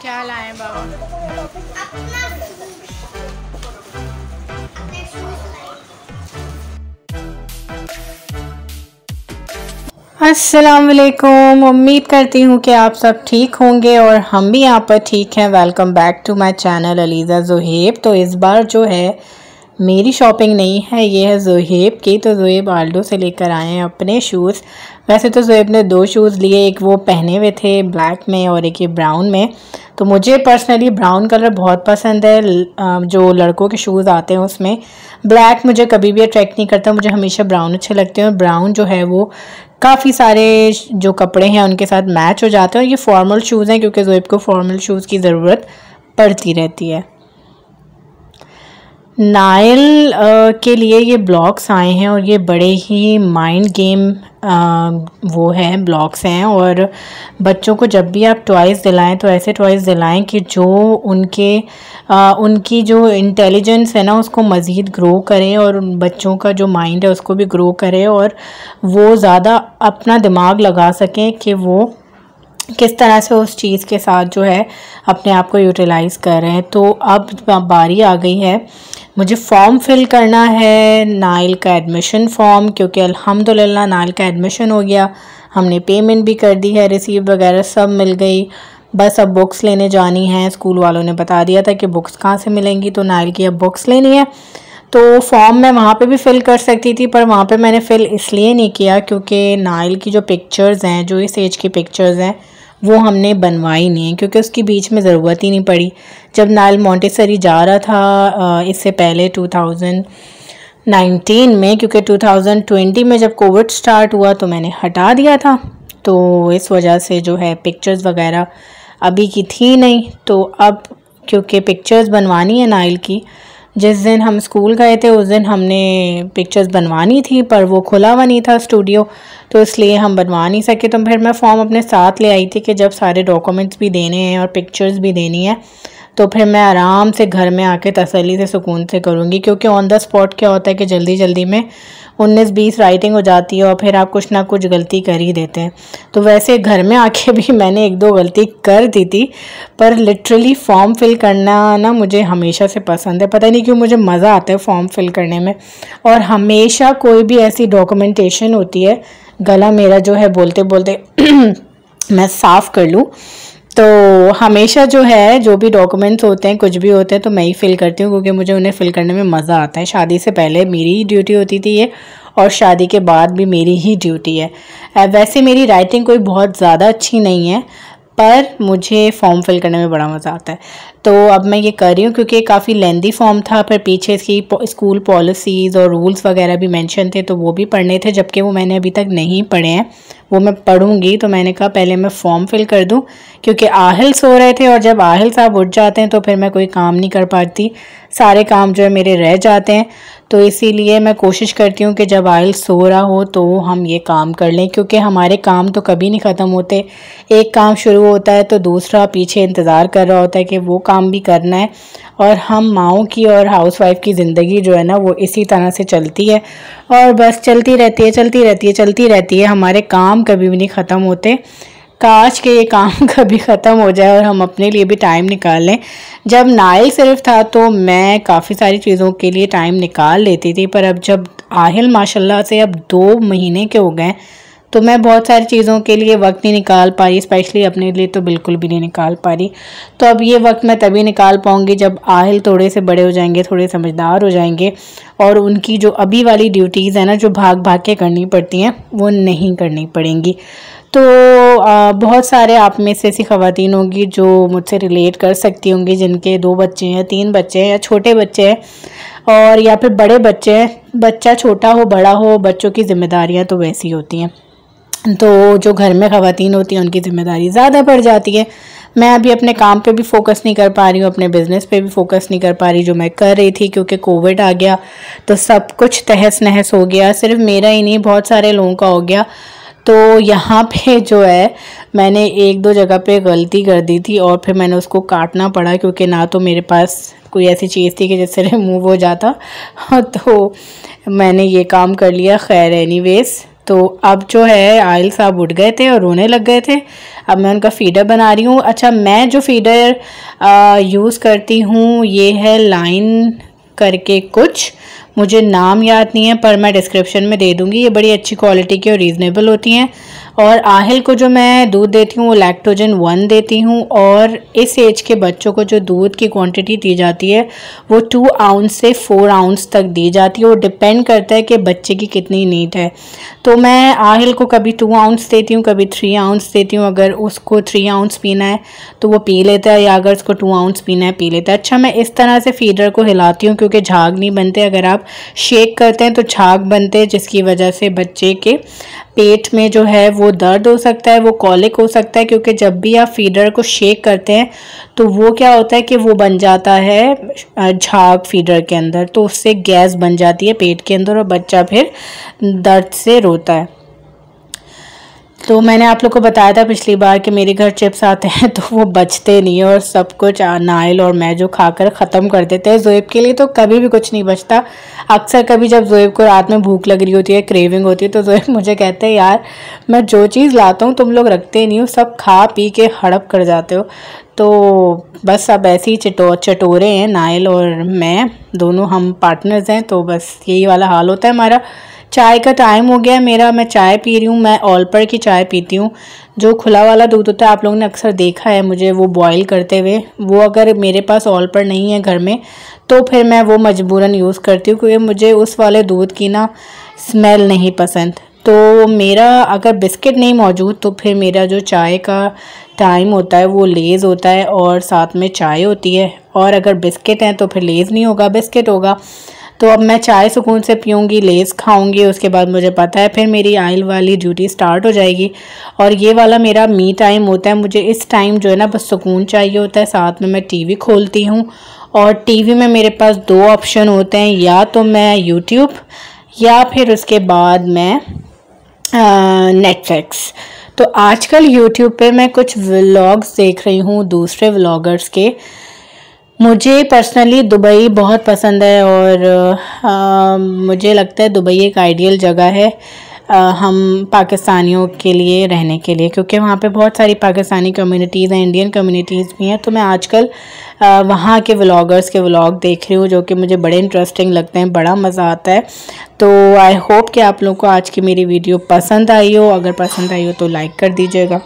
क्या लाए बाबा? अस्सलाम वालेकुम। उम्मीद करती हूँ कि आप सब ठीक होंगे और हम भी यहाँ पर ठीक हैं। Welcome back to my channel Aliza Zuhaib. तो इस बार जो है मेरी शॉपिंग नहीं है, ये है ज़ुहैब की। तो ज़ुहैब आल्डो से लेकर आए हैं अपने शूज़। वैसे तो ज़ुहैब ने 2 शूज़ लिए, एक वो पहने हुए थे ब्लैक में और एक ये ब्राउन में। तो मुझे पर्सनली ब्राउन कलर बहुत पसंद है। जो लड़कों के शूज़ आते हैं उसमें ब्लैक मुझे कभी भी अट्रैक्ट नहीं करता, मुझे हमेशा ब्राउन अच्छे लगते हैं। और ब्राउन जो है वो काफ़ी सारे जो कपड़े हैं उनके साथ मैच हो जाते हैं। और ये फॉर्मल शूज़ हैं क्योंकि ज़ुहैब को फॉर्मल शूज़ की ज़रूरत पड़ती रहती है। नाइल के लिए ये ब्लॉक्स आए हैं और ये बड़े ही माइंड गेम वो हैं, ब्लॉक्स हैं। और बच्चों को जब भी आप टॉयज़ दिलाएं तो ऐसे टॉयज़ दिलाएं कि जो उनकी जो इंटेलिजेंस है ना उसको मज़ीद ग्रो करें और उन बच्चों का जो माइंड है उसको भी ग्रो करें और वो ज़्यादा अपना दिमाग लगा सकें कि वो किस तरह से उस चीज़ के साथ जो है अपने आप को यूटिलाइज़ कर रहे हैं। तो अब बारी आ गई है, मुझे फॉर्म फिल करना है नाइल का एडमिशन फॉर्म, क्योंकि अल्हम्दुलिल्लाह नाइल का एडमिशन हो गया। हमने पेमेंट भी कर दी है, रिसीव वगैरह सब मिल गई। बस अब बुक्स लेने जानी है। स्कूल वालों ने बता दिया था कि बुक्स कहाँ से मिलेंगी, तो नाइल की अब बुक्स लेनी है। तो फॉर्म मैं वहाँ पे भी फ़िल कर सकती थी, पर वहाँ पे मैंने फ़िल इसलिए नहीं किया क्योंकि नाइल की जो पिक्चर्स हैं, जो इस एज की पिक्चर्स हैं, वो हमने बनवाई नहीं है क्योंकि उसकी बीच में ज़रूरत ही नहीं पड़ी। जब नाइल मॉन्टेसरी जा रहा था इससे पहले 2019 में, क्योंकि 2020 में जब कोविड स्टार्ट हुआ तो मैंने हटा दिया था, तो इस वजह से जो है पिक्चर्स वगैरह अभी की थी नहीं। तो अब क्योंकि पिक्चर्स बनवानी है नाइल की, जिस दिन हम स्कूल गए थे उस दिन हमने पिक्चर्स बनवानी थी, पर वो खुला हुआ नहीं था स्टूडियो, तो इसलिए हम बनवा नहीं सके। तो फिर मैं फ़ॉर्म अपने साथ ले आई थी कि जब सारे डॉक्यूमेंट्स भी देने हैं और पिक्चर्स भी देनी है तो फिर मैं आराम से घर में आके तसल्ली से सुकून से करूँगी। क्योंकि ऑन द स्पॉट क्या होता है कि जल्दी जल्दी में 19-20 राइटिंग हो जाती है और फिर आप कुछ ना कुछ गलती कर ही देते हैं। तो वैसे घर में आके भी मैंने 1-2 गलती कर दी थी, पर लिटरली फॉर्म फिल करना ना मुझे हमेशा से पसंद है। पता नहीं क्यों मुझे मज़ा आता है फॉर्म फिल करने में। और हमेशा कोई भी ऐसी डॉक्यूमेंटेशन होती है, गला मेरा जो है बोलते बोलते मैं साफ़ कर लूँ, तो हमेशा जो है जो भी डॉक्यूमेंट्स होते हैं कुछ भी होते हैं तो मैं ही फ़िल करती हूँ क्योंकि मुझे उन्हें फ़िल करने में मज़ा आता है। शादी से पहले मेरी ही ड्यूटी होती थी ये, और शादी के बाद भी मेरी ही ड्यूटी है। वैसे मेरी राइटिंग कोई बहुत ज़्यादा अच्छी नहीं है, पर मुझे फॉर्म फिल करने में बड़ा मज़ा आता है। तो अब मैं ये कर रही हूँ क्योंकि काफ़ी लेंदी फॉर्म था, फिर पीछे इसकी स्कूल पॉलिसीज़ और रूल्स वगैरह भी मेंशन थे, तो वो भी पढ़ने थे, जबकि वो मैंने अभी तक नहीं पढ़े हैं। वो मैं पढ़ूंगी, तो मैंने कहा पहले मैं फ़ॉर्म फिल कर दूं क्योंकि आहिल सो रहे थे और जब आहिल साहब उठ जाते हैं तो फिर मैं कोई काम नहीं कर पाती, सारे काम जो है मेरे रह जाते हैं। तो इसीलिए मैं कोशिश करती हूँ कि जब आहिल सो रहा हो तो हम ये काम कर लें, क्योंकि हमारे काम तो कभी नहीं ख़त्म होते। एक काम शुरू होता है तो दूसरा पीछे इंतज़ार कर रहा होता है कि वो काम भी करना है। और हम माओं की और हाउसवाइफ की ज़िंदगी जो है ना वो इसी तरह से चलती है, और बस चलती रहती है चलती रहती है चलती रहती है। हमारे काम कभी भी नहीं ख़त्म होते। काश के ये काम कभी ख़त्म हो जाए और हम अपने लिए भी टाइम निकाल लें। जब नाइल सिर्फ था तो मैं काफ़ी सारी चीज़ों के लिए टाइम निकाल लेती थी, पर अब जब आहिल माशाल्लाह से अब 2 महीने के हो गए तो मैं बहुत सारी चीज़ों के लिए वक्त नहीं निकाल पा रही, स्पेशली अपने लिए तो बिल्कुल भी नहीं निकाल पा रही। तो अब ये वक्त मैं तभी निकाल पाऊँगी जब आहिल थोड़े से बड़े हो जाएंगे, थोड़े समझदार हो जाएंगे, और उनकी जो अभी वाली ड्यूटीज़ हैं ना जो भाग भाग के करनी पड़ती हैं वो नहीं करनी पड़ेंगी। तो बहुत सारे आप में से ऐसी ख़वातीन होंगी जो मुझसे रिलेट कर सकती होंगी जिनके 2 बच्चे हैं, 3 बच्चे हैं, या छोटे बच्चे हैं और या फिर बड़े बच्चे हैं। बच्चा छोटा हो बड़ा हो, बच्चों की ज़िम्मेदारियाँ तो वैसी होती हैं। तो जो घर में ख़वातीन होती हैं उनकी ज़िम्मेदारी ज़्यादा बढ़ जाती है। मैं अभी अपने काम पे भी फोकस नहीं कर पा रही हूँ, अपने बिज़नेस पे भी फोकस नहीं कर पा रही जो मैं कर रही थी, क्योंकि कोविड आ गया तो सब कुछ तहस नहस हो गया। सिर्फ मेरा ही नहीं, बहुत सारे लोगों का हो गया। तो यहाँ पे जो है मैंने 1-2 जगह पे गलती कर दी थी और फिर मैंने उसको काटना पड़ा, क्योंकि ना तो मेरे पास कोई ऐसी चीज़ थी कि जिससे रिमूव हो जाता तो मैंने ये काम कर लिया। खैर एनीवेज, तो अब जो है आयल साहब उठ गए थे और रोने लग गए थे। अब मैं उनका फीडर बना रही हूँ। अच्छा, मैं जो फीडर यूज़ करती हूँ ये है लाइन करके कुछ, मुझे नाम याद नहीं है पर मैं डिस्क्रिप्शन में दे दूँगी। ये बड़ी अच्छी क्वालिटी की और रीज़नेबल होती हैं। और आहिल को जो मैं दूध देती हूँ वो लैक्टोजन 1 देती हूँ। और इस एज के बच्चों को जो दूध की क्वांटिटी दी जाती है वो 2 आउंस से 4 आउंस तक दी जाती है। वो डिपेंड करता है कि बच्चे की कितनी नीड है। तो मैं आहिल को कभी 2 आउंस देती हूँ, कभी 3 आउंस देती हूँ। अगर उसको 3 आउंस पीना है तो वो पी लेता है, या अगर उसको 2 आउंस पीना है पी लेता है। अच्छा, मैं इस तरह से फीडर को हिलाती हूँ क्योंकि झाग नहीं बनते। अगर आप शेक करते हैं तो झाग बनते हैं, जिसकी वजह से बच्चे के पेट में जो है वो दर्द हो सकता है, वो कॉलिक हो सकता है। क्योंकि जब भी आप फीडर को शेक करते हैं तो वो क्या होता है कि वो बन जाता है झाग फीडर के अंदर, तो उससे गैस बन जाती है पेट के अंदर और बच्चा फिर दर्द से रोता है। तो मैंने आप लोग को बताया था पिछली बार कि मेरे घर चिप्स आते हैं तो वो बचते नहीं है और सब कुछ नाइल और मैं जो खाकर ख़त्म कर देते हैं। ज़ोएब के लिए तो कभी भी कुछ नहीं बचता। अक्सर कभी जब ज़ोएब को रात में भूख लग रही होती है, क्रेविंग होती है, तो ज़ोएब मुझे कहते हैं यार मैं जो चीज़ लाता हूँ तुम लोग रखते नहीं हो, सब खा पी के हड़प कर जाते हो। तो बस अब ऐसे ही चटोरे हैं नाइल और मैं, दोनों हम पार्टनर्स हैं। तो बस यही वाला हाल होता है हमारा। चाय का टाइम हो गया है मेरा, मैं चाय पी रही हूँ। मैं ऑलपर की चाय पीती हूँ। जो खुला वाला दूध होता है आप लोगों ने अक्सर देखा है मुझे वो बॉईल करते हुए, वो अगर मेरे पास ऑलपर नहीं है घर में तो फिर मैं वो मजबूरन यूज़ करती हूँ क्योंकि मुझे उस वाले दूध की ना स्मेल नहीं पसंद। तो मेरा अगर बिस्किट नहीं मौजूद तो फिर मेरा जो चाय का टाइम होता है वो लेज़ होता है और साथ में चाय होती है। और अगर बिस्किट हैं तो फिर लेज़ नहीं होगा, बिस्किट होगा। तो अब मैं चाय सुकून से पीऊँगी, लेज़ खाऊँगी, उसके बाद मुझे पता है फिर मेरी आइल वाली ड्यूटी स्टार्ट हो जाएगी। और ये वाला मेरा मी टाइम होता है। मुझे इस टाइम जो है ना बस सुकून चाहिए होता है। साथ में मैं टीवी खोलती हूँ और टीवी में मेरे पास 2 ऑप्शन होते हैं, या तो मैं यूट्यूब या फिर उसके बाद मैं नेटफ्लिक्स। तो आजकल यूट्यूब पे मैं कुछ व्लॉग्स देख रही हूँ दूसरे व्लॉगर्स के। मुझे पर्सनली दुबई बहुत पसंद है और मुझे लगता है दुबई एक आइडियल जगह है हम पाकिस्तानियों के लिए रहने के लिए, क्योंकि वहाँ पे बहुत सारी पाकिस्तानी कम्युनिटीज़ हैं, इंडियन कम्युनिटीज़ भी हैं। तो मैं आजकल वहाँ के व्लॉगर्स के व्लॉग देख रही हूँ जो कि मुझे बड़े इंटरेस्टिंग लगते हैं, बड़ा मज़ा आता है। तो आई होप कि आप लोगों को आज की मेरी वीडियो पसंद आई हो। अगर पसंद आई हो तो लाइक कर दीजिएगा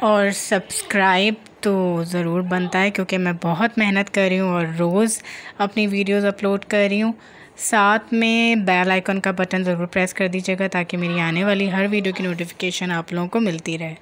और सब्सक्राइब तो ज़रूर बनता है क्योंकि मैं बहुत मेहनत कर रही हूँ और रोज़ अपनी वीडियोस अपलोड कर रही हूँ। साथ में बेल आइकन का बटन ज़रूर प्रेस कर दीजिएगा ताकि मेरी आने वाली हर वीडियो की नोटिफिकेशन आप लोगों को मिलती रहे।